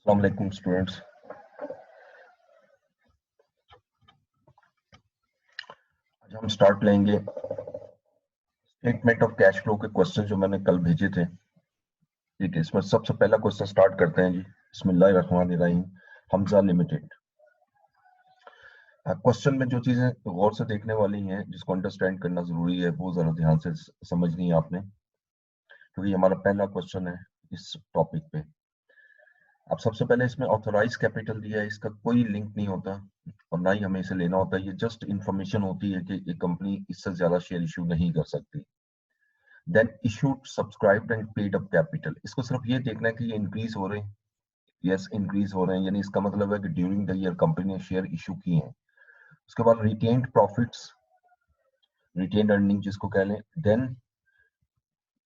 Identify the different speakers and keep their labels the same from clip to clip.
Speaker 1: अस्सलाम वालेकुम स्टूडेंट्स। आज हम स्टार्ट लेंगे स्टेटमेंट ऑफ कैश फ्लो के क्वेश्चन जो मैंने कल भेजे थे। ठीक है, इसमें सबसे पहला क्वेश्चन स्टार्ट करते हैं जी। बिस्मिल्लाहिर्रहमानिर्रहीम। हमजा लिमिटेड। क्वेश्चन में जो चीजें गौर से देखने वाली हैं, जिसको अंडरस्टैंड करना जरूरी है, वो जरा ध्यान से समझनी है आपने, क्योंकि हमारा पहला क्वेश्चन है इस टॉपिक पे। अब सबसे पहले इसमें ऑथोराइज कैपिटल दिया है, इसका कोई लिंक नहीं होता और ना ही हमें इसे लेना होता है। ये जस्ट इंफॉर्मेशन होती है कि एक कंपनी इससे ज्यादा शेयर इशू नहीं कर सकती। Then issued subscribed and paid up capital, इसको सिर्फ ये देखना है कि ये इंक्रीज हो रहे हैं। यस, इंक्रीज हो रहे हैं, यानी इसका मतलब है कि ड्यूरिंग द ईयर कंपनी ने शेयर इशू किए हैं। उसके बाद रिटेन्ड प्रॉफिट्स, रिटेन्ड अर्निंग जिसको कह लें। Then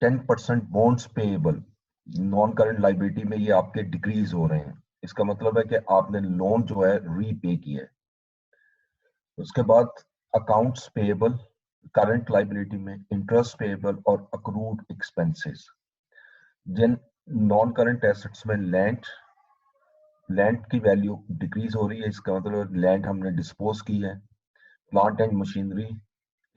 Speaker 1: 10% bonds payable, non current liability में ये आपके डिक्रीज हो रहे हैं। इसका मतलब है कि आपने लोन जो है रीपे किया है। उसके बाद अकाउंट्स पेएबल, करंट लाइबिलिटी में इंटरेस्ट पेएबल और accrued expenses. Then non current assets में लैंड की वैल्यू डिक्रीज हो रही है, इसका मतलब लैंड हमने डिस्पोज की है। प्लांट एंड मशीनरी,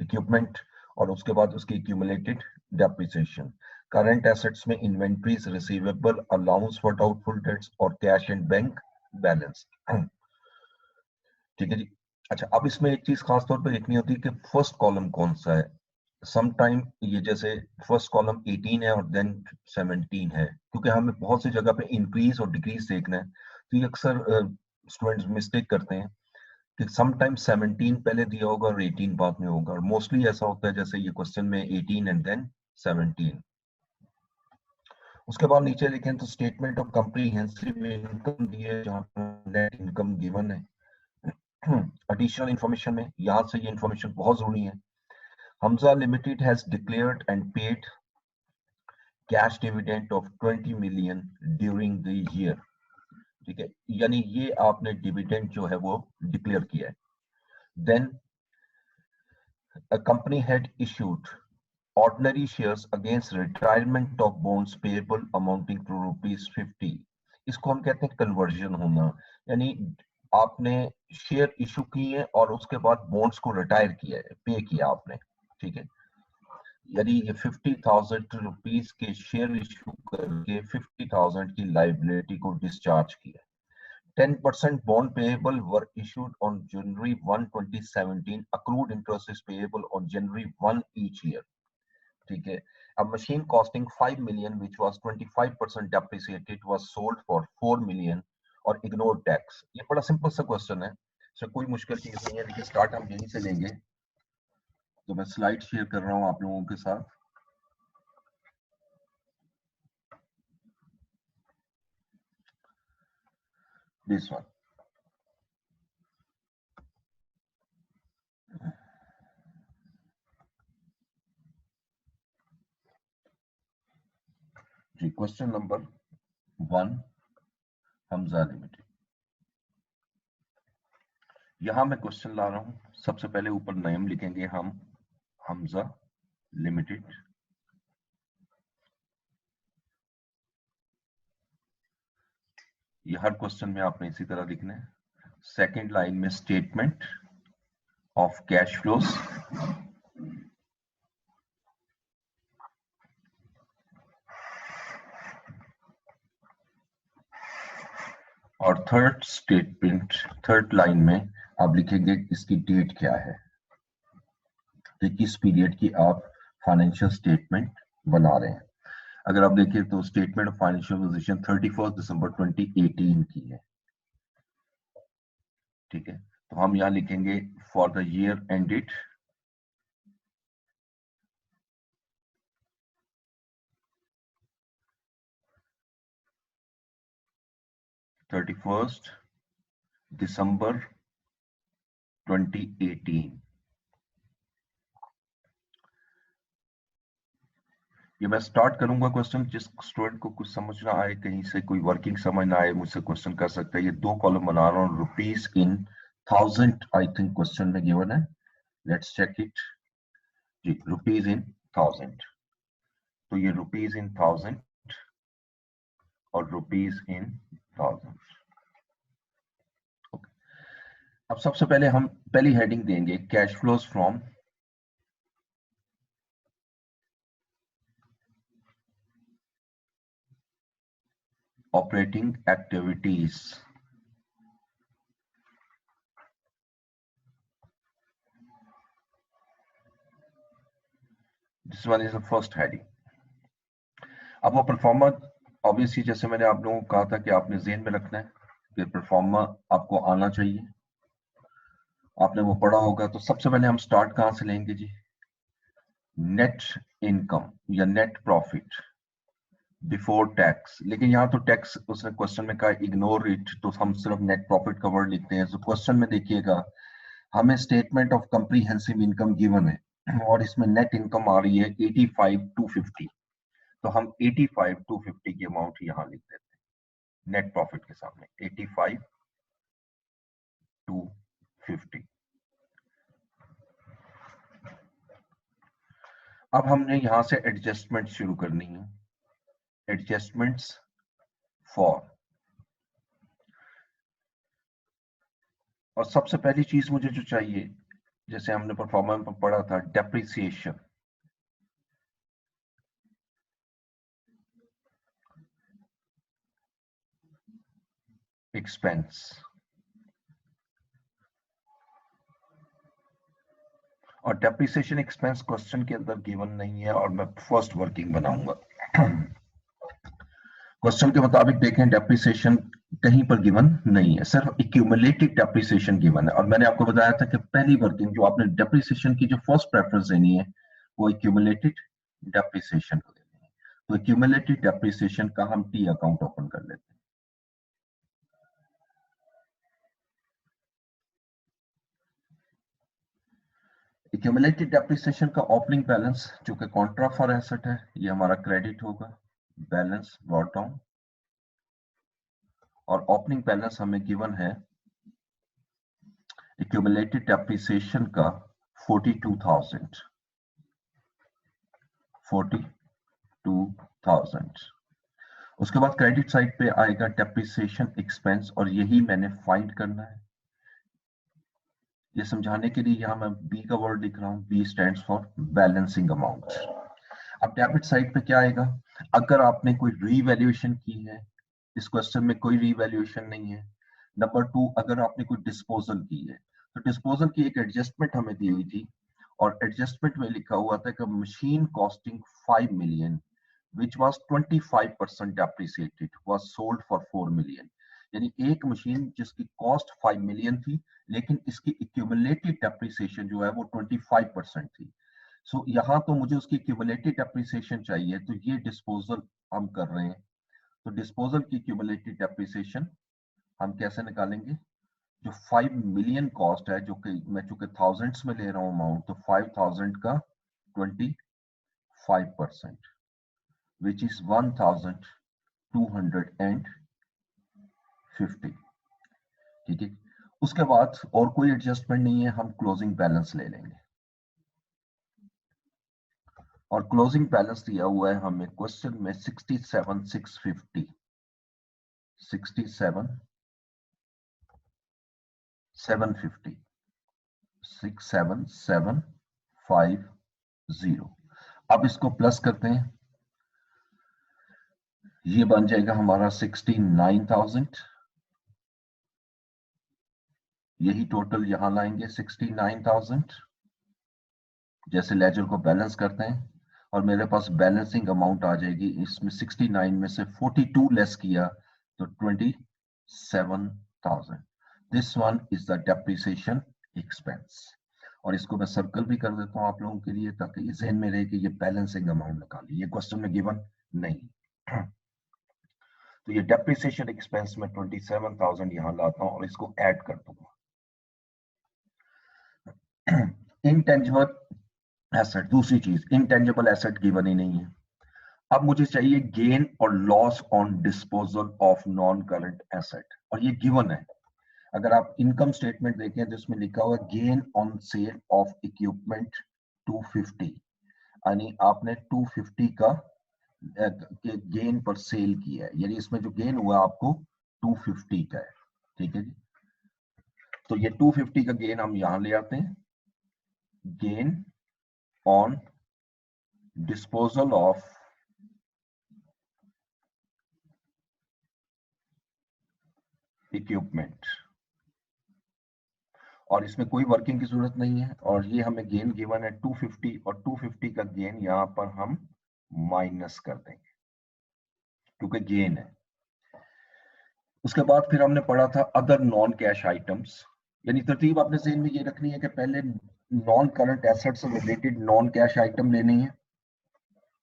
Speaker 1: इक्विपमेंट, और उसके बाद उसकी एक्यूमुलेटेड डेप्रिसिएशन। करंट एसेट्स में inventories, receivable, allowance for doubtful debts और कैश एंड बैंक बैलेंस। ठीक है जी। अच्छा, अब इसमें एक चीज खास तौर पर देखनी होती है कि फर्स्ट कॉलम कौन सा है। सम टाइम ये जैसे फर्स्ट कॉलम 18 है और देन 17 है, क्योंकि हमें बहुत सी जगह पे इंक्रीज और डिक्रीज देखना है, तो ये अक्सर स्टूडेंट्स मिस्टेक करते हैं कि सम टाइम 17 पहले दिया होगा और 18 बाद में होगा, और मोस्टली ऐसा होता है जैसे ये क्वेश्चन में 18 एंड देन 17। उसके बाद नीचे देखें तो स्टेटमेंट ऑफ कॉम्प्रिहेंसिव इनकम दी है, जहां पर नेट इनकम गिवन है। एडिशनल इंफॉर्मेशन में यहाँ से ये इंफॉर्मेशन बहुत जरूरी है। Hamza limited has declared and paid cash dividend of 20 million during the year. ठीक है, यानी ये आपने डिविडेंड जो है वो डिक्लेयर किया है। Then a company had issued ordinary shares against retirement of bonds payable amounting to rupees 50। इसको हम कहते हैं कन्वर्जन होना, यानी आपने शेयर इशू किए और उसके बाद बॉन्ड्स को रिटायर किया है, पे किया आपने। ठीक है, यानी ये 50,000 रुपीज के शेयर इशू करके 50,000 की लाइबिलिटी को डिस्चार्ज किया। 10% bond payable were issued on January 1, 2017. Accrued interest is payable on January 1 each year. ठीक है। A machine costing 5 million, which was 25% depreciated, was sold for 4 million और ignored tax। ये बड़ा simple सा क्वेश्चन है, इसमें कोई मुश्किल चीज नहीं है, लेकिन स्टार्ट हम यहीं से लेंगे। तो मैं स्लाइड शेयर कर रहा हूँ आप लोगों के साथ। This one. जी, क्वेश्चन नंबर 1, हमजा लिमिटेड। यहां मैं क्वेश्चन ला रहा हूं, सबसे पहले ऊपर नेम लिखेंगे हम, हमजा लिमिटेड। ये हर क्वेश्चन में आपने इसी तरह लिखना है। सेकंड लाइन में स्टेटमेंट ऑफ कैश फ्लोज, और थर्ड लाइन में आप लिखेंगे इसकी डेट क्या है, तो किस पीरियड की आप फाइनेंशियल स्टेटमेंट बना रहे हैं। अगर आप देखिए तो स्टेटमेंट ऑफ फाइनेंशियल पोजीशन 31 दिसंबर 2018 की है। ठीक है, तो हम यहां लिखेंगे फॉर द ईयर एंडेड 31 दिसंबर 2018। ये मैं स्टार्ट करूंगा क्वेश्चन, जिस स्टूडेंट को कुछ समझ ना आए, कहीं से कोई वर्किंग समझ ना आए, मुझसे क्वेश्चन कर सकता है। ये 2 कॉलम बना रहा हूँ, rupees in 1000 I think question में गिवन है। Let's check it. जी, रुपीज इन 1000, तो ये रुपीज इन 1000 और रुपीज इन 1000। अब सबसे पहले हम पहली हेडिंग देंगे cash flows from operating activities. This one is the first heading. अब वो परफॉर्मर ऑब्वियसली जैसे मैंने आप लोगों को कहा था कि आपने ज़हन में रखना है कि परफॉर्मर आपको आना चाहिए, आपने वो पढ़ा होगा। तो सबसे पहले हम स्टार्ट कहां से लेंगे जी? नेट इनकम या नेट प्रॉफिट बिफोर टैक्स। लेकिन यहाँ तो टैक्स उसने क्वेश्चन में कहा इग्नोर इट, तो हम सिर्फ नेट प्रॉफिट का वर्ड लिखते हैं। तो क्वेश्चन में देखिएगा हमें statement of comprehensive income given है और इसमें नेट इनकम आ रही है 85,250। तो हम 85,250 की अमाउंट यहाँ लिख देते हैं नेट प्रॉफिट के सामने 85,250। अब हमने यहां से एडजस्टमेंट शुरू करनी है। एडजस्टमेंट्स फॉर, और सबसे पहली चीज मुझे जो चाहिए, जैसे हमने परफॉर्मेंस में पढ़ा था, डेप्रिसिएशन। एक्सपेंस, और डेप्रिसिएशन एक्सपेंस क्वेश्चन के अंदर गिवन नहीं है और मैं फर्स्ट वर्किंग बनाऊंगा। क्वेश्चन के मुताबिक देखें डेप्रिसिएशन कहीं पर गिवन नहीं है, सिर्फ एक्यूमुलेटेड डेप्रिसिएशन गिवन है। और मैंने आपको बताया था कि पहली वर्किंग जो आपने डेप्रिसिएशन की जो फर्स्ट प्रेफरेंस देनी है वो एक्यूमुलेटेड डेप्रिसिएशन को देनी है। तो एक्यूमुलेटेड डेप्रिसिएशन का हम टी अकाउंट ओपन कर लेते हैं। एक्यूमुलेटेड डेप्रिसिएशन का ओपनिंग बैलेंस जो कि कॉन्ट्रा फॉर एसेट है, ये हमारा क्रेडिट होगा, बैलेंस ब्रॉट डाउन, और ओपनिंग बैलेंस हमें गिवन है एक्यूमुलेटेड डेप्रिसिएशन का 42,000। 42,000। उसके बाद क्रेडिट साइड पे आएगा डेप्रिसिएशन एक्सपेंस, और यही मैंने फाइंड करना है। ये समझाने के लिए यहां मैं बी का वर्ड लिख रहा हूं, B stands for balancing amount. अब डेबिट साइड पे क्या आएगा? अगर आपने कोई रीवैल्यूएशन की है, इस क्वेश्चन में कोई रीवैल्यूएशन नहीं है। नंबर 2, अगर आपने कोई डिस्पोजल की है, तो डिस्पोजल की एक एडजस्टमेंट हमें दी हुई थी और एडजस्टमेंट में लिखा हुआ था कि machine costing 5 million which was 25% depreciated was sold for 4 million। यानी एक मशीन जिसकी कॉस्ट 5 मिलियन थी लेकिन इसकी एक्यूमुलेटेड डेप्रिसिएशन जो है वो 25% थी। सो यहाँ तो मुझे उसकी एक्यूमुलेटेड डेप्रिसिएशन चाहिए, तो ये डिस्पोजल हम कर रहे हैं। तो डिस्पोजल की एक्यूमुलेटेड डेप्रिसिएशन हम कैसे निकालेंगे? जो 5 मिलियन कॉस्ट है, जो कि मैं चूंकि थाउजेंड्स में ले रहा हूं अमाउंट, तो 5,000 का 25%, which is 1,250। ठीक है, उसके बाद और कोई एडजस्टमेंट नहीं है, हम क्लोजिंग बैलेंस ले लेंगे। और क्लोजिंग बैलेंस दिया हुआ है हमें क्वेश्चन में 67,650। 67,750, 67,750। अब इसको प्लस करते हैं, ये बन जाएगा हमारा 69,000। यही टोटल यहां लाएंगे 69,000। जैसे लेजर को बैलेंस करते हैं और मेरे पास बैलेंसिंग अमाउंट आ जाएगी, इसमें 69 में से 42 लेस किया तो 27,000। This one is the depreciation expense. और इसको मैं सर्कल भी कर देता हूं आप लोगों के लिए ताकि ये जहन में रहे कि ये बैलेंसिंग अमाउंट निकाली, ये क्वेश्चन में गिवन नहीं। तो ये डेप्रिसिएशन एक्सपेंस में 27,000 यहां लाता हूं और इसको ऐड कर दूंगा। इनटेंजिबल एसेट, दूसरी चीज, इनटेंजिबल एसेट गिवन ही नहीं है। अब मुझे चाहिए गेन और loss on disposal of non current asset, और ये गिवन है। अगर आप इनकम स्टेटमेंट देखें तो इसमें लिखा हुआ gain on sale of equipment 250, यानी आपने 250 का गेन पर सेल किया है, यानी इसमें जो गेन हुआ आपको 250 का है, ठीक है जी। तो ये 250 का गेन हम यहां ले आते हैं, gain on disposal of equipment, और इसमें कोई वर्किंग की जरूरत नहीं है, और ये हमें गेन गिवन है 250, और 250 का गेन यहां पर हम माइनस कर देंगे क्योंकि गेन है। उसके बाद फिर हमने पढ़ा था अदर नॉन कैश आइटम्स, यानी तरतीब आपने ज़हन में ये रखनी है कि पहले नॉन करंट एसेट से रिलेटेड नॉन कैश आइटम लेनी है,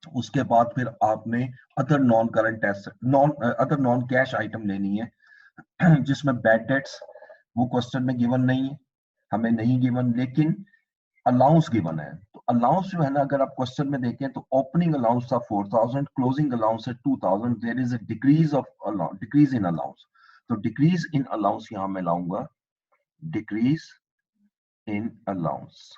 Speaker 1: उसके बाद फिर आपने other non current asset other non cash item लेनी है जिसमें बैड डेट्स, वो क्वेश्चन में गिवन नहीं है, हमें नहीं गिवन, लेकिन अलाउंस गिवन है। तो अलाउंस जो है ना, अगर आप क्वेश्चन में देखें तो ओपनिंग अलाउंस था 4000, क्लोजिंग अलाउंस है 2000, there is a decrease in allowance. तो डिक्रीज इन अलाउंस यहां मैं लाऊंगा, डिक्रीज इन अलाउंस,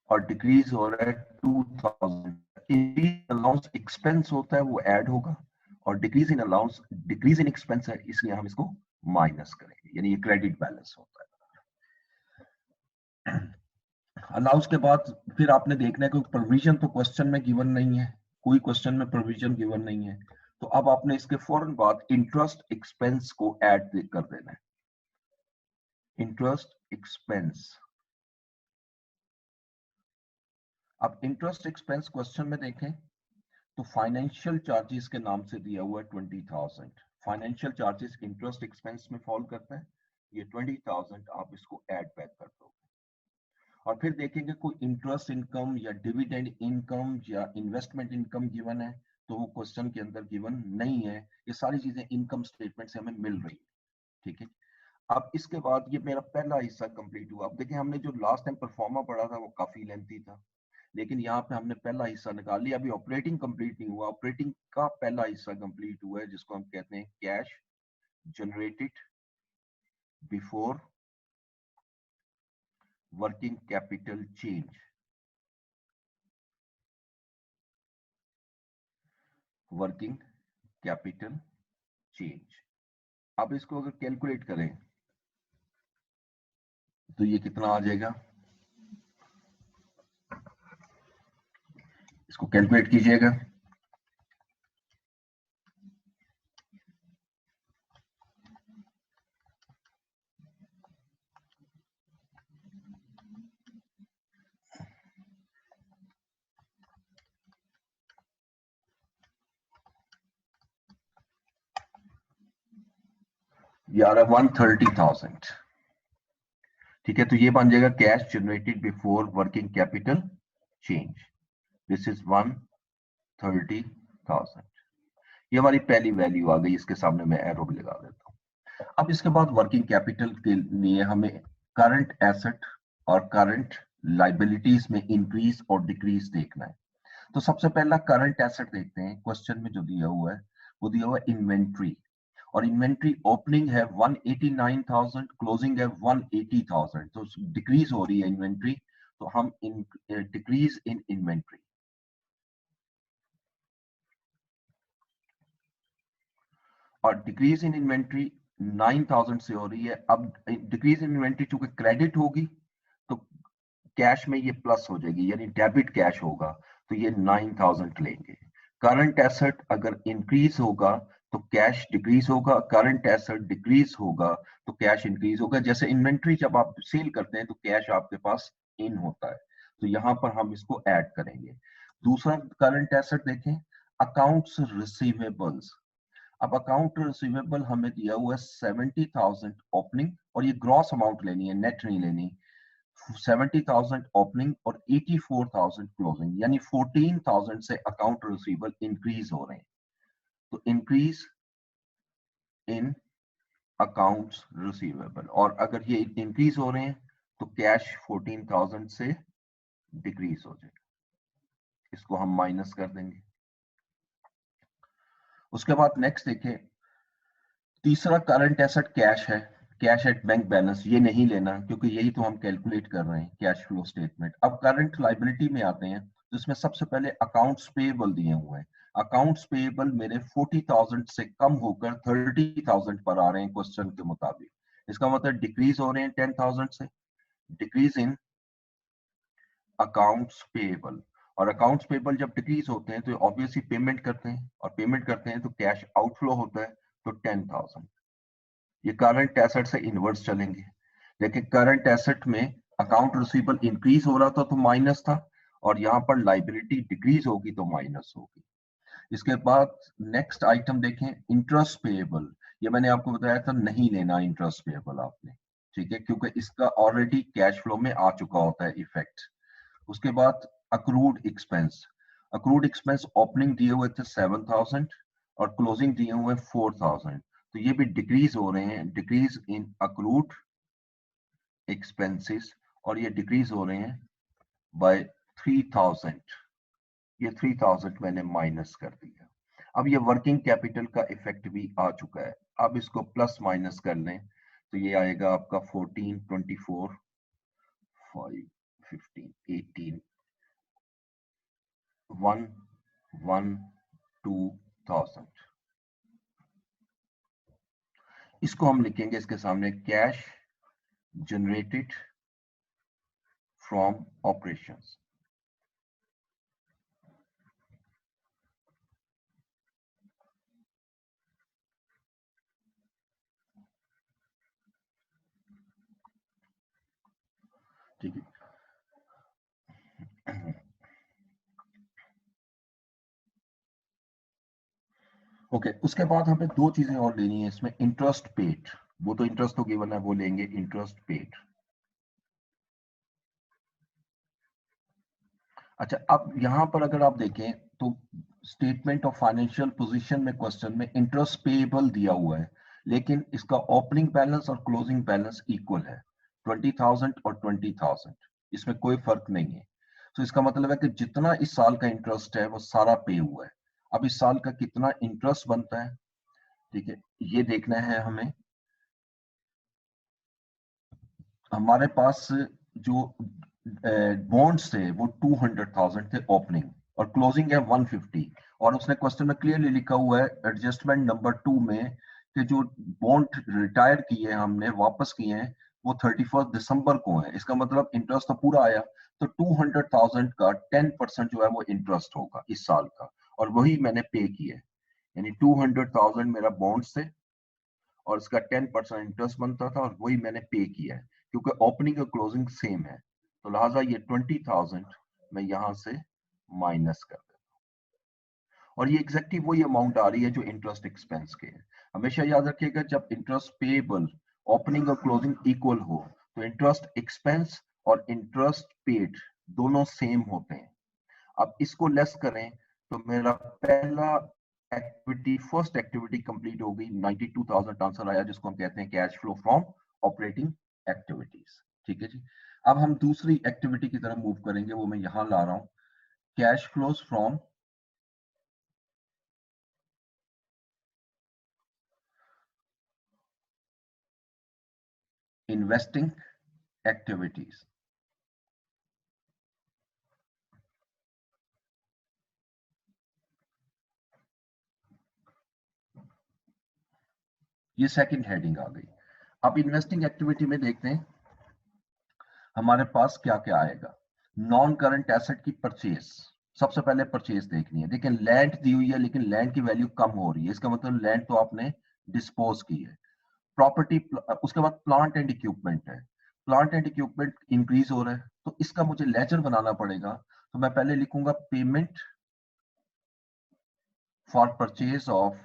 Speaker 1: और डिक्रीज हो रहा है 2000। अलाउंस एक्सपेंस होता है वो ऐड होगा, और decrease in allowance decrease in expense है, इसलिए हम इसको माइनस करेंगे, यानी ये क्रेडिट बैलेंस होता है। अलाउंस के बाद फिर आपने देखना है कि प्रोविजन तो क्वेश्चन में गिवन नहीं है, कोई क्वेश्चन में प्रोविजन गिवन नहीं है, तो अब आपने इसके फौरन बाद इंटरेस्ट एक्सपेंस को ऐड कर देना है, इंटरेस्ट एक्सपेंस। अब इंटरेस्ट एक्सपेंस क्वेश्चन में देखें तो फाइनेंशियल चार्जेस के नाम से दिया हुआ है 20,000। फाइनेंशियल चार्जेस इंटरेस्ट एक्सपेंस में फॉल करता है, ये 20,000 आप इसको ऐड बैक कर दो, और फिर देखेंगे कोई इंटरेस्ट इनकम या डिविडेंड इनकम या इन्वेस्टमेंट इनकम गिवन है, तो वो क्वेश्चन के अंदर गिवन नहीं है। ये सारी चीजें इनकम स्टेटमेंट से हमें मिल रही है, ठीक है। अब इसके बाद ये मेरा पहला हिस्सा कंप्लीट हुआ। अब देखिए हमने जो लास्ट टाइम परफॉर्मा पढ़ा था वो काफी लेंथी था, लेकिन यहाँ पे हमने पहला हिस्सा निकाल लिया। अभी ऑपरेटिंग कंप्लीट नहीं हुआ, ऑपरेटिंग का पहला हिस्सा कंप्लीट हुआ है, जिसको हम कहते हैं cash generated before working capital change, working capital change. अब इसको अगर कैलकुलेट करें तो ये कितना आ जाएगा, इसको कैलकुलेट कीजिएगा। ये आ रहा है 130,000, ठीक है। तो ये बन जाएगा cash generated before working capital change, this is 130,000। ये हमारी पहली वैल्यू आ गई, इसके सामने मैं एरो भी लगा देता हूं। अब इसके बाद वर्किंग कैपिटल के लिए हमें करंट एसेट और करंट लाइबिलिटीज में इंक्रीज और डिक्रीज देखना है। तो सबसे पहला करंट एसेट देखते हैं, क्वेश्चन में जो दिया हुआ है वो दिया हुआ है इन्वेंट्री, और इन्वेंट्री ओपनिंग है 189,000, क्लोजिंग है 180,000, तो डिक्रीज हो रही है इन्वेंट्री, तो हम डिक्रीज इन इन्वेंट्री, और डिक्रीज इन इन्वेंट्री 9,000 से हो रही है। अब डिक्रीज इन इन्वेंट्री चूंकि क्रेडिट होगी तो कैश में ये प्लस हो जाएगी, यानी डेबिट कैश होगा, तो ये 9,000 लेंगे। करंट एसेट अगर इंक्रीज होगा तो कैश डिक्रीज होगा, करंट एसेट डिक्रीज होगा तो कैश इंक्रीज होगा। जैसे इन्वेंट्री जब आप सेल करते हैं तो कैश आपके पास इन होता है, तो यहां पर हम इसको ऐड करेंगे। दूसरा करंट एसेट देखें, अकाउंट्स रिसीवेबल्स। अब अकाउंट रिसीवेबल हमें दिया हुआ है 70,000 ओपनिंग, और ये ग्रॉस अमाउंट लेनी है, नेट नहीं लेनी। 70,000 ओपनिंग और 84,000 क्लोजिंग, यानी 14,000 से अकाउंट रिसीवेबल इंक्रीज हो रहे हैं, तो इंक्रीज इन अकाउंट्स रिसीवेबल। और अगर ये इंक्रीज हो रहे हैं तो कैश 14,000 से डिक्रीज हो जाएगा, इसको हम माइनस कर देंगे। उसके बाद नेक्स्ट देखें, तीसरा करंट एसेट कैश है, कैश एट बैंक बैलेंस, ये नहीं लेना क्योंकि यही तो हम कैलकुलेट कर रहे हैं कैश फ्लो स्टेटमेंट। अब करंट लाइबिलिटी में आते हैं, तो इसमें सबसे पहले अकाउंट्स पेएबल दिए हुए हैं। अकाउंट्स पेएबल मेरे 40,000 से कम होकर 30,000 पर आ रहे हैं क्वेश्चन के मुताबिक। इसका मतलब डिक्रीज हो रहे हैं 10,000 से। डिक्रीज इन अकाउंट्स पेएबल, और अकाउंट्स पेएबल जब डिक्रीज होते हैं तो ऑब्वियसली पेमेंट करते हैं, और पेमेंट करते हैं तो कैश आउटफ्लो होता है, तो 10,000। ये करंट एसेट से इनवर्स चलेंगे। लेकिन करंट एसेट में अकाउंट रिसीवेबल इंक्रीज हो रहा था तो माइनस था, और यहाँ पर लाइबिलिटी डिक्रीज होगी तो माइनस होगी। इसके बाद नेक्स्ट आइटम देखें, इंटरेस्ट पेएबल। ये मैंने आपको बताया था नहीं लेना इंटरेस्ट पेएबल आपने, ठीक है, क्योंकि इसका ऑलरेडी कैश फ्लो में आ चुका होता है इफेक्ट। उसके बाद accrued expense. Accrued expense opening दिए हुए थे 7,000 और क्लोजिंग दिए हुए 4,000, तो ये भी डिक्रीज हो रहे हैं, डिक्रीज इन अक्रूड एक्सपेंसेस, और ये डिक्रीज हो रहे हैं बाय 3,000। ये 3,000 मैंने माइनस कर दिया। अब ये वर्किंग कैपिटल का इफेक्ट भी आ चुका है। अब इसको प्लस माइनस कर लें तो ये आएगा आपका 14, 24, 5, 15, 18, 1, 1, 2,000। इसको हम लिखेंगे इसके सामने कैश जनरेटेड फ्रॉम ऑपरेशंस। ठीक है। ओके, उसके बाद हमें दो चीजें और लेनी है इसमें, इंटरेस्ट पेड। वो तो इंटरेस्ट तो गिवन है, वो लेंगे इंटरेस्ट पेड। अच्छा, अब यहां पर अगर आप देखें तो स्टेटमेंट ऑफ फाइनेंशियल पोजीशन में क्वेश्चन में इंटरेस्ट पेएबल दिया हुआ है, लेकिन इसका ओपनिंग बैलेंस और क्लोजिंग बैलेंस इक्वल है, 20,000 और 20,000, इसमें कोई फर्क नहीं है। तो इसका मतलब है कि जितना इस साल का इंटरेस्ट है वो सारा पे हुआ है। अब इस साल का कितना इंटरेस्ट बनता है, ठीक है, ये देखना है हमें। हमारे पास जो बॉन्ड्स थे वो 200,000 थे ओपनिंग, और क्लोजिंग है 150, और उसने क्वेश्चन में क्लियरली लिखा हुआ है एडजस्टमेंट नंबर 2 में कि जो बॉन्ड रिटायर किए हैं हमने, वापस किए हैं, वो 31 दिसंबर को है। इसका मतलब इंटरेस्ट तो पूरा आया, तो 200,000 का 10% जो है वो इंटरेस्ट होगा इस साल का, और वही मैंने पे किया है। यानी 200,000 मेरा बॉन्ड्स थे और इसका 10% इंटरेस्ट बनता था, और वही मैंने पे किया है, क्योंकि ओपनिंग और क्लोजिंग सेम है, तो लिहाजा ये 20,000 मैं यहां से माइनस कर देता हूं, और ये एग्जैक्टली वही अमाउंट आ रही है जो इंटरेस्ट एक्सपेंस के है। हमेशा याद रखिएगा, जब इंटरेस्ट पेएबल ओपनिंग और क्लोजिंग इक्वल हो तो इंटरेस्ट एक्सपेंस और इंटरेस्ट पेड दोनों सेम होते हैं। अब इसको लेस करें तो मेरा पहला एक्टिविटी, फर्स्ट एक्टिविटी कंप्लीट हो गई, 92,000 आंसर आया, जिसको हम कहते हैं cash flow from operating activities. ठीक है जी। अब हम दूसरी एक्टिविटी की तरफ मूव करेंगे, वो मैं यहां ला रहा हूं, cash flows from investing activities. ये सेकंड हेडिंग आ गई। अब इन्वेस्टिंग एक्टिविटी में देखते हैं हमारे पास क्या क्या आएगा। नॉन करंट एसेट की परचेज, सबसे पहले परचेज देखनी है। देखिए लैंड दी हुई है, लेकिन लैंड की वैल्यू कम हो रही है, इसका मतलब लैंड तो आपने डिस्पोज की है। प्रॉपर्टी, उसके बाद प्लांट एंड इक्विपमेंट है, प्लांट एंड इक्विपमेंट इंक्रीज हो रहा है, तो इसका मुझे लेजर बनाना पड़ेगा। तो मैं पहले लिखूंगा payment for purchase of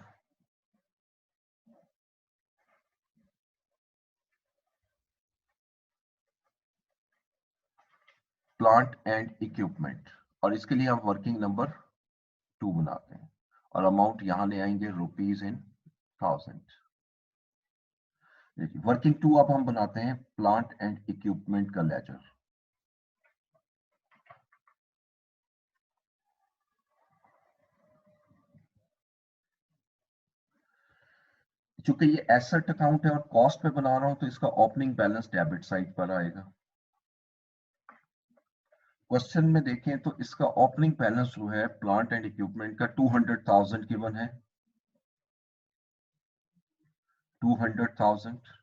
Speaker 1: plant and equipment, और इसके लिए हम वर्किंग नंबर 2 बनाते हैं, और अमाउंट यहां ले आएंगे रुपीज इन 1000। देखिए वर्किंग 2 अब हम बनाते हैं प्लांट एंड इक्विपमेंट का लेजर। चूंकि ये एसेट अकाउंट है और कॉस्ट पे बना रहा हूं, तो इसका ओपनिंग बैलेंस डेबिट साइड पर आएगा। क्वेश्चन में देखें तो इसका ओपनिंग बैलेंस जो है प्लांट एंड इक्विपमेंट का 200,000 गिवन है, 200,000।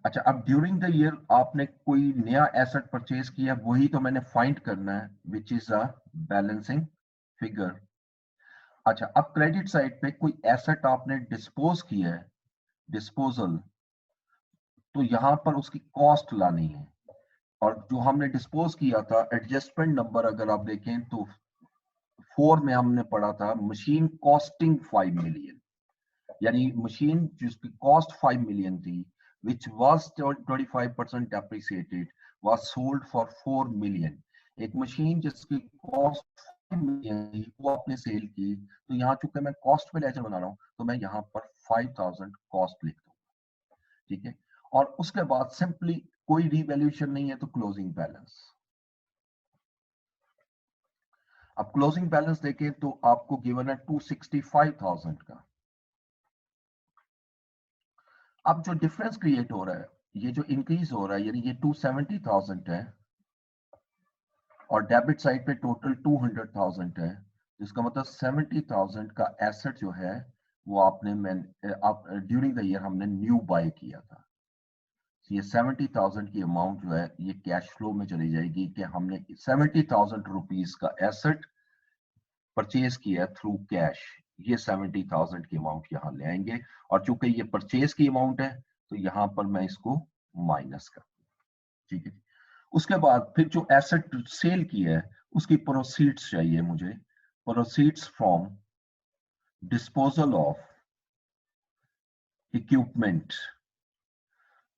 Speaker 1: अच्छा, अब ड्यूरिंग द ईयर आपने कोई नया एसेट परचेज किया, वही तो मैंने फाइंड करना है, which is a balancing figure. अच्छा, अब क्रेडिट साइड पे कोई एसेट आपने डिस्पोज किया है, डिस्पोजल, तो यहां पर उसकी कॉस्ट लानी है। और जो हमने डिस्पोज किया था, एडजस्टमेंट नंबर अगर आप देखें तो 4 में हमने पढ़ा था मशीन कॉस्टिंग 5 मिलियन, यानी मशीन जिसकी कॉस्ट 5 मिलियन थी, which was 25% depreciated, was sold for 4 million। एक मशीन जिसकी कॉस्ट 5 मिलियन थी वो आपने सेल की, तो यहाँ चूंकि मैं कॉस्ट पे लेजर बना रहा हूँ तो मैं यहाँ पर 5,000 कॉस्ट लिख दूंगा, ठीक है। और उसके बाद सिंपली कोई रिवैल्यूएशन नहीं है तो क्लोजिंग बैलेंस। अब क्लोजिंग बैलेंस देखें तो आपको गिवन है 265,000 का। अब जो डिफरेंस क्रिएट हो रहा है, ये जो इंक्रीज हो रहा है, यानी ये 270,000 है और डेबिट साइड पे टोटल 200,000 है, जिसका मतलब 70,000 का एसेट जो है वो आपने आप ड्यूरिंग द ईयर हमने न्यू बाय किया था। ये 70,000 की अमाउंट जो है ये कैश फ्लो में चली जाएगी कि हमने 70,000 रुपीज का एसेट परचेज किया थ्रू कैश। ये 70,000 की अमाउंट यहाँ ले आएंगे, और चूंकि ये परचेज की अमाउंट है तो यहाँ पर मैं इसको माइनस कर, ठीक है। उसके बाद फिर जो एसेट सेल किया है उसकी प्रोसीड्स चाहिए मुझे, proceeds from disposal of equipment.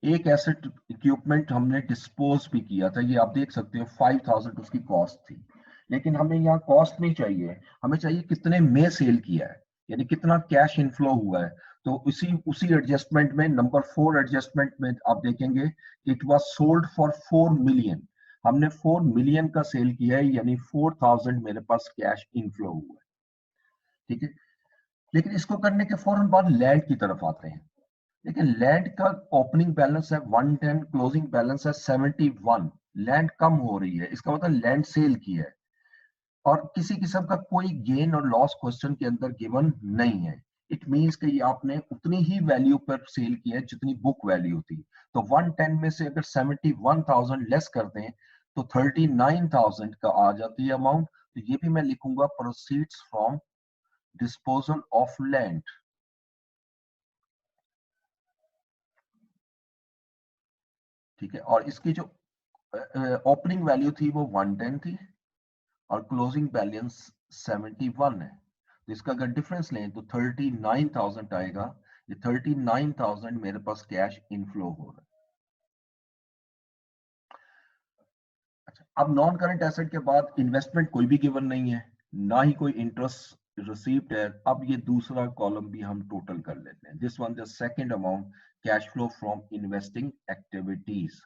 Speaker 1: एक एसेट इक्विपमेंट हमने डिस्पोज भी किया था, ये आप देख सकते हो 5,000 उसकी कॉस्ट थी, लेकिन हमें यहाँ कॉस्ट नहीं चाहिए, हमें चाहिए कितने में सेल किया है, यानी कितना कैश इनफ्लो हुआ है। तो उसी एडजस्टमेंट में नंबर 4 एडजस्टमेंट में आप देखेंगे it was sold for 4 million. हमने 4 मिलियन का सेल किया है, यानी 4,000 मेरे पास कैश इनफ्लो हुआ है, ठीक है। लेकिन इसको करने के फौरन बाद लैंड की तरफ आते हैं। लेकिन लैंड का ओपनिंग बैलेंस है 110, क्लोजिंग बैलेंस है 71। लैंड कम हो रही है, इसका मतलब लैंड सेल की है, और किसी किस्म का कोई गेन और लॉस क्वेश्चन के अंदर गिवन नहीं है। इट मींस कि ये आपने उतनी ही वैल्यू पर सेल किया है जितनी बुक वैल्यू थी। तो 110 में से अगर 71,000 लेस कर दें तो 39,000 का आ जाती है अमाउंट। तो ये भी मैं लिखूंगा proceeds from disposal of land, ठीक है। और इसकी जो ओपनिंग वैल्यू थी वो 110 थी और क्लोजिंग बैलेंस 71 है। तो इसका अगर डिफरेंस लें तो 39,000 आएगा। ये 39,000 मेरे पास कैश इनफ्लो हो रहा है। अच्छा, अब नॉन करंट एसेट के बाद इन्वेस्टमेंट कोई भी गिवन नहीं है, ना ही कोई इंटरेस्ट रिसीव्ड है। अब ये दूसरा कॉलम भी हम टोटल कर लेते हैं। This one the second amount, cash flow from investing activities.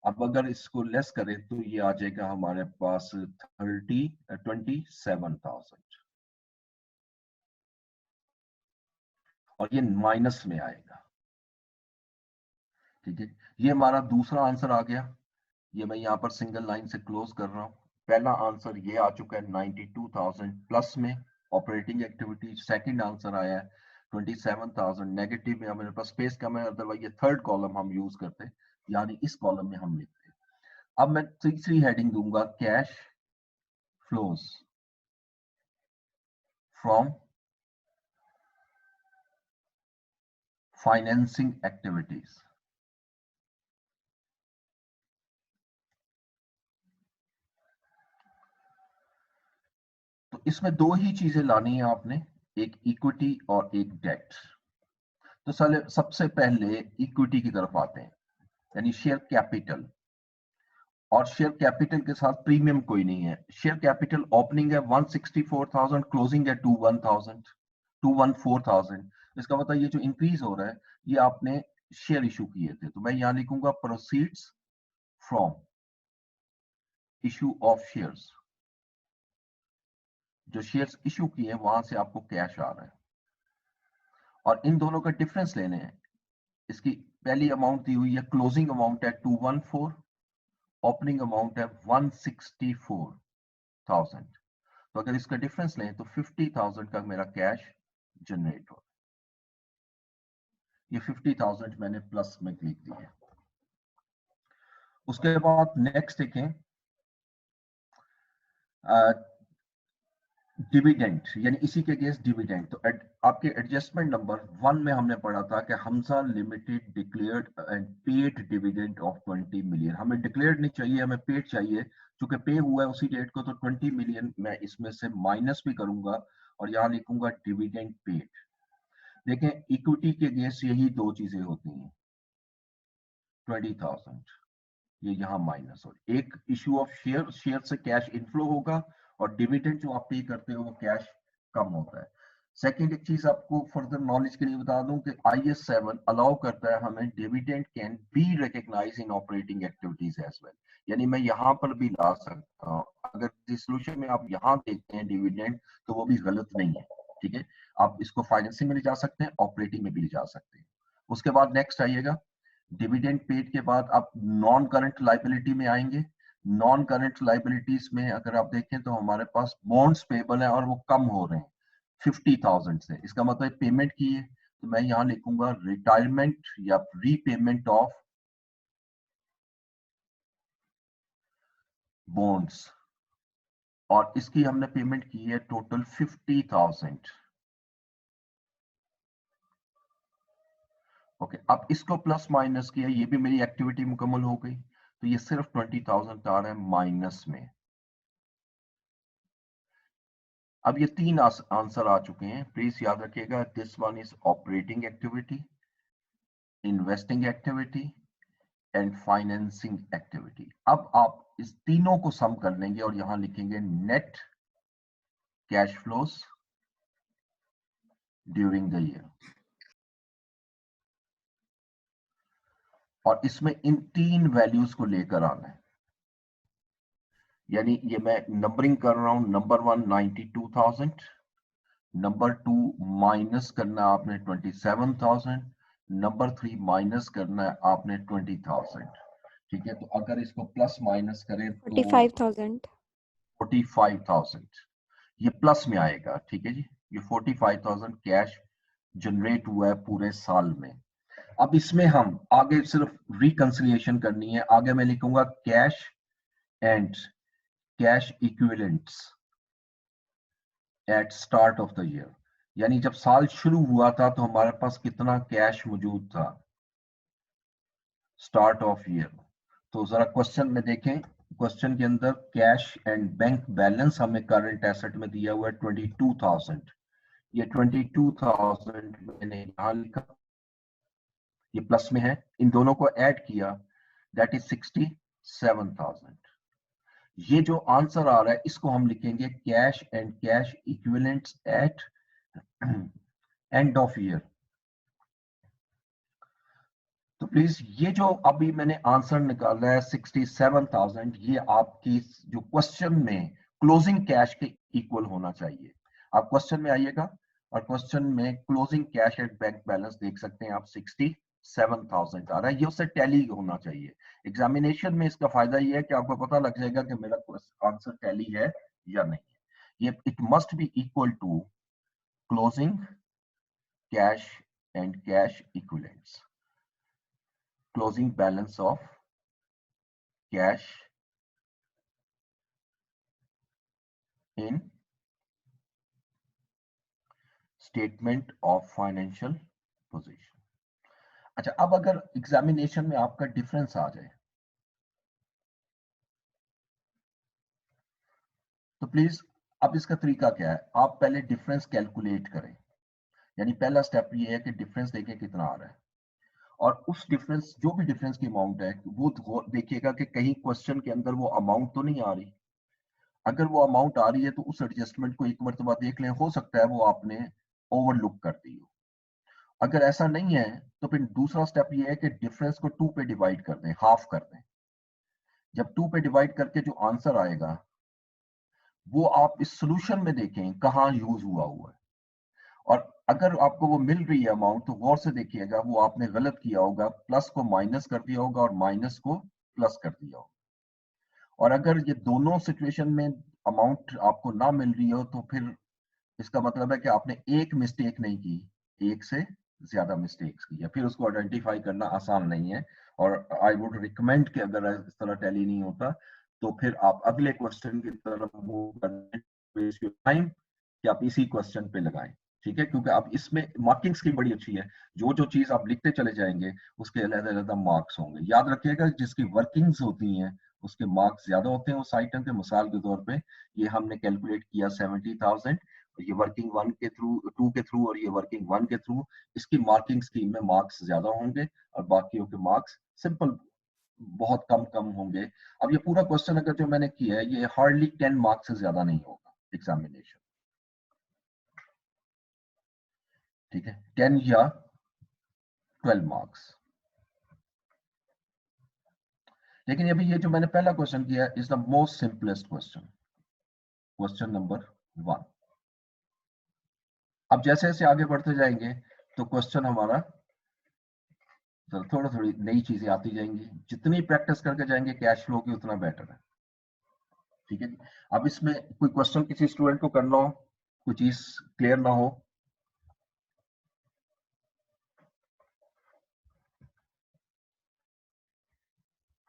Speaker 1: अब अगर इसको लेस करें तो ये आ जाएगा हमारे पास 27,000, और ये माइनस में आएगा, ठीक है। ये हमारा दूसरा आंसर आ गया। ये मैं यहाँ पर सिंगल लाइन से क्लोज कर रहा हूँ। पहला आंसर ये आ चुका है 92,000 प्लस में ऑपरेटिंग एक्टिविटी। सेकंड आंसर आया है 27,000 नेगेटिव में, हमारे पास स्पेस कम है, अदरवाइज ये थर्ड कॉलम हम यूज करते, यानी इस कॉलम में हम लिखते। अब मैं तीसरी हेडिंग दूंगा cash flows from financing activities. तो इसमें दो ही चीजें लानी है आपने, एक इक्विटी और एक डेट। तो सबसे पहले इक्विटी की तरफ आते हैं, यानी शेयर कैपिटल। और शेयर कैपिटल के साथ प्रीमियम कोई नहीं है। शेयर कैपिटल ओपनिंग है 164,000, क्लोजिंग है 214,000। इसका मतलब ये जो इंक्रीज हो रहा है ये आपने शेयर इशू किए थे। तो मैं यहाँ लिखूंगा proceeds from issue of shares. जो शेयर्स इशू किए हैं वहां से आपको कैश आ रहा है, और इन दोनों का डिफरेंस लेने हैं। इसकी पहली अमाउंट दी हुई है, क्लोजिंग अमाउंट है 214, ओपनिंग अमाउंट है 164,000, तो अगर इसका डिफरेंस लें तो 50,000 का मेरा कैश जनरेट हो। ये 50,000 मैंने प्लस में लिख दिया है। उसके बाद नेक्स्ट देखें, डिविडेंड, यानी इसी के अगेंस्ट डिविडेंड। तो आपके एडजस्टमेंट नंबर 1 में हमने पढ़ा था कि Hamza limited declared and paid dividend of 20 million. हमें डिक्लेयर्ड नहीं चाहिए, हमें पेड चाहिए। चूंकि पे हुआ है उसी डेट को, तो 20 मिलियन मैं इसमें से माइनस भी करूंगा और यहाँ लिखूंगा डिविडेंड पेड। देखें, इक्विटी के अगेंस्ट यही दो चीजें होती हैं, 20,000 ये यहाँ माइनस हो। एक इशू ऑफ शेयर, शेयर से कैश इनफ्लो होगा, और डिविडेंड जो आप पे करते हो वो कैश कम होता है। सेकंड एक चीज आपको फर्दर नॉलेज के लिए बता दूं कि IAS 7 अलाउ करता है हमें dividend can be recognised in operating activities as well, यानी मैं यहाँ पर भी ला सकता हूँ। अगर जिस सोल्यूशन में आप यहाँ देखते हैं डिविडेंड, तो वो भी गलत नहीं है, ठीक है। आप इसको फाइनेंसिंग में ले जा सकते हैं, ऑपरेटिंग में भी ले जा सकते हैं। उसके बाद नेक्स्ट आइएगा, डिविडेंड पेड के बाद आप नॉन करंट लाइबिलिटी में आएंगे। नॉन करंट लाइबिलिटीज में अगर आप देखें तो हमारे पास बॉन्ड्स पेबल है और वो कम हो रहे हैं 50,000 से। इसका मतलब पेमेंट की है, तो मैं यहाँ लिखूंगा रिटायरमेंट या रीपेमेंट ऑफ बॉन्ड्स, और इसकी हमने पेमेंट की है टोटल 50,000। ओके, अब इसको प्लस माइनस किया, ये भी मेरी एक्टिविटी मुकम्मल हो गई, तो ये सिर्फ 20,000 आ रहा है माइनस में। अब ये तीन आंसर आ चुके हैं, प्लीज याद रखिएगा। This one is operating activity, investing activity and financing activity. अब आप इस तीनों को सम कर लेंगे और यहां लिखेंगे net cash flows during the year, और इसमें इन तीन वैल्यूज को लेकर आना है। यानी ये मैं नंबरिंग कर रहा हूं, नंबर 1 92,000, नंबर 2 माइनस करना है आपने 27,000, नंबर 3 माइनस करना है आपने 20,000, ठीक है। तो अगर इसको प्लस माइनस करें तो
Speaker 2: 45,000।
Speaker 1: 45,000 ये प्लस में आएगा, ठीक है जी। ये 45,000 कैश जनरेट हुआ है पूरे साल में। अब इसमें हम आगे सिर्फ रिकंसिलिएशन करनी है। आगे मैं लिखूंगा cash and cash equivalents at start of the year, यानी जब साल शुरू हुआ था तो हमारे पास कितना कैश मौजूद था स्टार्ट ऑफ ईयर। तो जरा क्वेश्चन में देखें, क्वेश्चन के अंदर कैश एंड बैंक बैलेंस हमें करंट एसेट में दिया हुआ है 22,000। ये 22,000 मैंने यहां लिखा, ये प्लस में है, इन दोनों को ऐड किया, दैट इज 67,000। ये जो आंसर आ रहा है इसको हम लिखेंगे cash and cash equivalents at end of year. तो प्लीज ये जो अभी मैंने आंसर निकाला है 67,000, ये आपकी जो क्वेश्चन में क्लोजिंग कैश के इक्वल होना चाहिए। आप क्वेश्चन में आइएगा और क्वेश्चन में closing cash at bank balance देख सकते हैं आप 67,000 आ रहा है, ये उससे टैली होना चाहिए। एग्जामिनेशन में इसका फायदा ये है कि आपको पता लग जाएगा कि मेरा आंसर टैली है या नहीं है। ये it must be equal to closing cash and cash equivalents, closing balance of cash in statement of financial position। अच्छा, अब अगर एग्जामिनेशन में आपका डिफरेंस आ जाए तो प्लीज, अब इसका तरीका क्या है, आप पहले डिफरेंस कैलकुलेट करें। यानी पहला स्टेप ये है कि डिफरेंस देखें कितना आ रहा है, और उस डिफरेंस, जो भी डिफरेंस की अमाउंट है वो देखिएगा कि कहीं क्वेश्चन के अंदर वो अमाउंट तो नहीं आ रही। अगर वो अमाउंट आ रही है तो उस एडजस्टमेंट को एक मरतबा देख लें, हो सकता है वो आपने ओवरलुक कर दी हो। अगर ऐसा नहीं है तो फिर दूसरा स्टेप ये है कि डिफरेंस को 2 पे डिवाइड कर दें, हाफ कर दें। जब 2 पे डिवाइड करके जो आंसर आएगा वो आप इस सॉल्यूशन में देखें कहां यूज हुआ है, और अगर आपको वो मिल रही है अमाउंट तो गौर से देखिएगा, वो आपने गलत किया होगा, प्लस को माइनस कर दिया होगा और माइनस को प्लस कर दिया होगा। और अगर ये दोनों सिचुएशन में अमाउंट आपको ना मिल रही हो तो फिर इसका मतलब है कि आपने एक मिस्टेक नहीं की, एक से ज्यादा मिस्टेक्स की है, फिर उसको आइडेंटिफाई करना आसान नहीं है। और आई वुड रिकमेंड कि अगर इस तरह टैली नहीं होता तो फिर आप अगले क्वेश्चन की तरफ मूव करने टाइम कि आप इसी क्वेश्चन पे लगाएं, ठीक है, क्योंकि आप इसमें मार्किंग स्कीम बड़ी अच्छी है। जो जो चीज आप लिखते चले जाएंगे उसके अलग-अलग मार्क्स होंगे। याद रखिएगा जिसकी वर्किंग्स होती हैं उसके मार्क्स ज्यादा होते हैं उस आइटम के। मिसाल के तौर पे ये हमने कैलकुलेट किया 70,000, ये वर्किंग 1 के थ्रू, 2 के थ्रू और ये वर्किंग 1 के थ्रू, इसकी मार्किंग स्कीम में मार्क्स ज्यादा होंगे और बाकियों के मार्क्स सिंपल बहुत कम कम होंगे। अब ये पूरा क्वेश्चन अगर जो मैंने किया है ये हार्डली 10 मार्क्स से ज्यादा नहीं होगा एग्जामिनेशन, ठीक है, 10 या 12 मार्क्स। लेकिन अभी ये जो मैंने पहला क्वेश्चन किया is the most simplest question, question number 1। अब जैसे जैसे आगे बढ़ते जाएंगे तो क्वेश्चन हमारा थोड़ा थोड़ी नई चीजें आती जाएंगी। जितनी प्रैक्टिस करके जाएंगे कैश फ्लो की उतना बेटर है, ठीक है। अब इसमें कोई क्वेश्चन किसी स्टूडेंट को करना हो, कोई चीज क्लियर ना हो,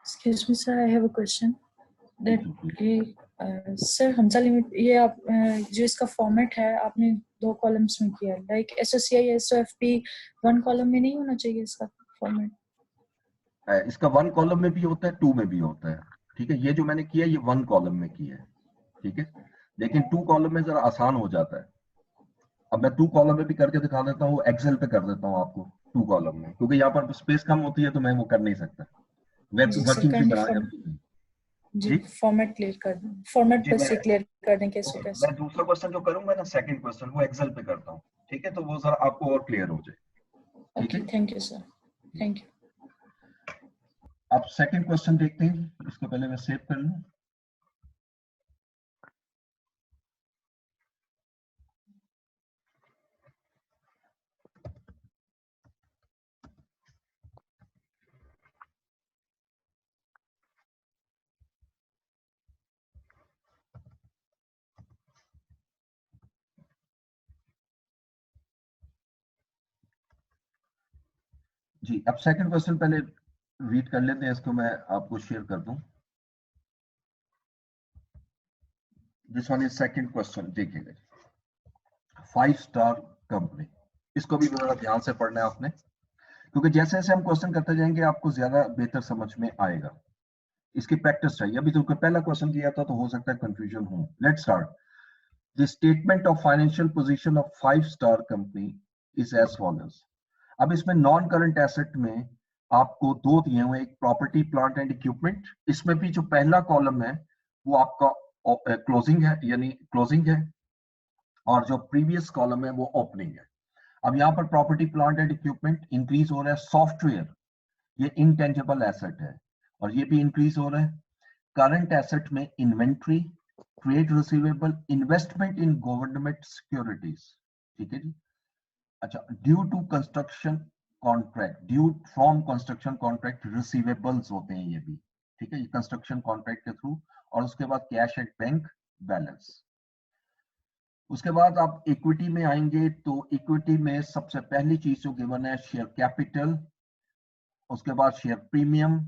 Speaker 2: Excuse me, sir. I have a question. That sir Hamza limit ये आप जो इसका फॉर्मेट है आपने 2 कॉलम्स में किया है, लाइक एसओसीआई एसओएफपी 1 कॉलम में नहीं होना चाहिए इसका फॉर्मेट?
Speaker 1: इसका 1 कॉलम में भी होता है, 2 में भी होता है, ठीक है। ये जो मैंने किया ये 1 कॉलम में किया है, ठीक है, लेकिन 2 कॉलम में जरा आसान हो जाता है। अब मैं 2 कॉलम में भी करके दिखा देता हूँ, एक्सेल पे कर देता हूँ आपको 2 कॉलम में, क्योंकि यहाँ पर स्पेस कम होती है तो मैं वो कर नहीं सकता।
Speaker 2: जी सर,
Speaker 1: वर्किंग की तरह
Speaker 2: जी
Speaker 1: जी
Speaker 2: फॉर्मेट क्लियर कर दें, फॉर्मेट
Speaker 1: जी
Speaker 2: बस से क्लियर कर दें कैसे कैसे।
Speaker 1: मैं दूसरा क्वेश्चन जो करूंगा ना, सेकंड क्वेश्चन, वो एक्सेल पे करता हूँ, ठीक है, तो वो जरा आपको और क्लियर हो जाए, ठीक
Speaker 2: ओके,
Speaker 1: है।
Speaker 2: Thank you sir, thank you.
Speaker 1: अब सेकंड क्वेश्चन देखते हैं, इसको पहले मैं सेव कर लूं। जी अब सेकंड क्वेश्चन पहले रीड कर लेते हैं, इसको मैं आपको शेयर कर दूं। This one is second question, देखिएगा 5 स्टार कंपनी, इसको भी बड़ा ध्यान से पढ़ना है आपने, क्योंकि जैसे जैसे हम क्वेश्चन करते जाएंगे आपको ज्यादा बेहतर समझ में आएगा। इसकी प्रैक्टिस चाहिए। अभी तो पहला क्वेश्चन किया था तो हो सकता है कंफ्यूजन हो। Let's start. The statement of financial position of 5 star company is as follows. अब इसमें नॉन करंट एसेट में आपको 2 दिए हुए, एक प्रॉपर्टी प्लांट एंड इक्विपमेंट। इसमें भी जो पहला कॉलम है वो आपका क्लोजिंग है, यानी क्लोजिंग है, और जो प्रीवियस कॉलम है वो ओपनिंग है। अब यहाँ पर property plant and equipment increase हो रहा है, सॉफ्टवेयर ये इंटेंजिबल एसेट है और ये भी इंक्रीज हो रहा है। करंट एसेट में inventory, trade receivable, investment in government securities, ठीक है जी। अच्छा, due to construction contract, due from construction contract receivables होते हैं ये भी, ठीक है, ये कंस्ट्रक्शन कॉन्ट्रैक्ट के थ्रू। और उसके बाद कैश एट बैंक बैलेंस। उसके बाद आप इक्विटी में आएंगे तो इक्विटी में सबसे पहली चीज जो गिवन है शेयर कैपिटल, उसके बाद शेयर प्रीमियम,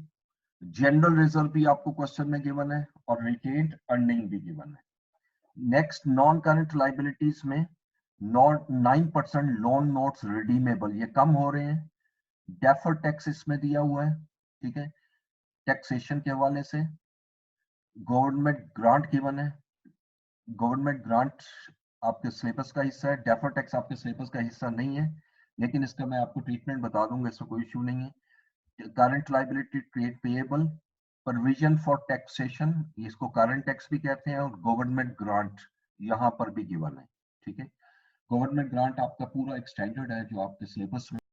Speaker 1: जनरल रिजर्व भी आपको क्वेश्चन में गिवन है और रिटेन्ड अर्निंग भी गिवन है। नेक्स्ट नॉन करंट लाइबिलिटीज में 9% लोन नोट्स रिडीमेबल, ये कम हो रहे हैं। डेफर टैक्स इसमें दिया हुआ है, ठीक है, टैक्सेशन के हवाले से। गवर्नमेंट ग्रांट गिवन है, गवर्नमेंट ग्रांट आपके सिलेबस का हिस्सा है, डेफर टैक्स आपके सिलेबस का हिस्सा नहीं है, लेकिन इसका मैं आपको ट्रीटमेंट बता दूंगा, इसमें कोई इशू नहीं है। Current liability trade payable, provision for taxation, इसको करंट टैक्स भी कहते हैं, और गवर्नमेंट ग्रांट यहाँ पर भी गिवन है, ठीक है। गवर्नमेंट ग्रांट आपका पूरा एक स्टैंडर्ड है जो आपके सिलेबस में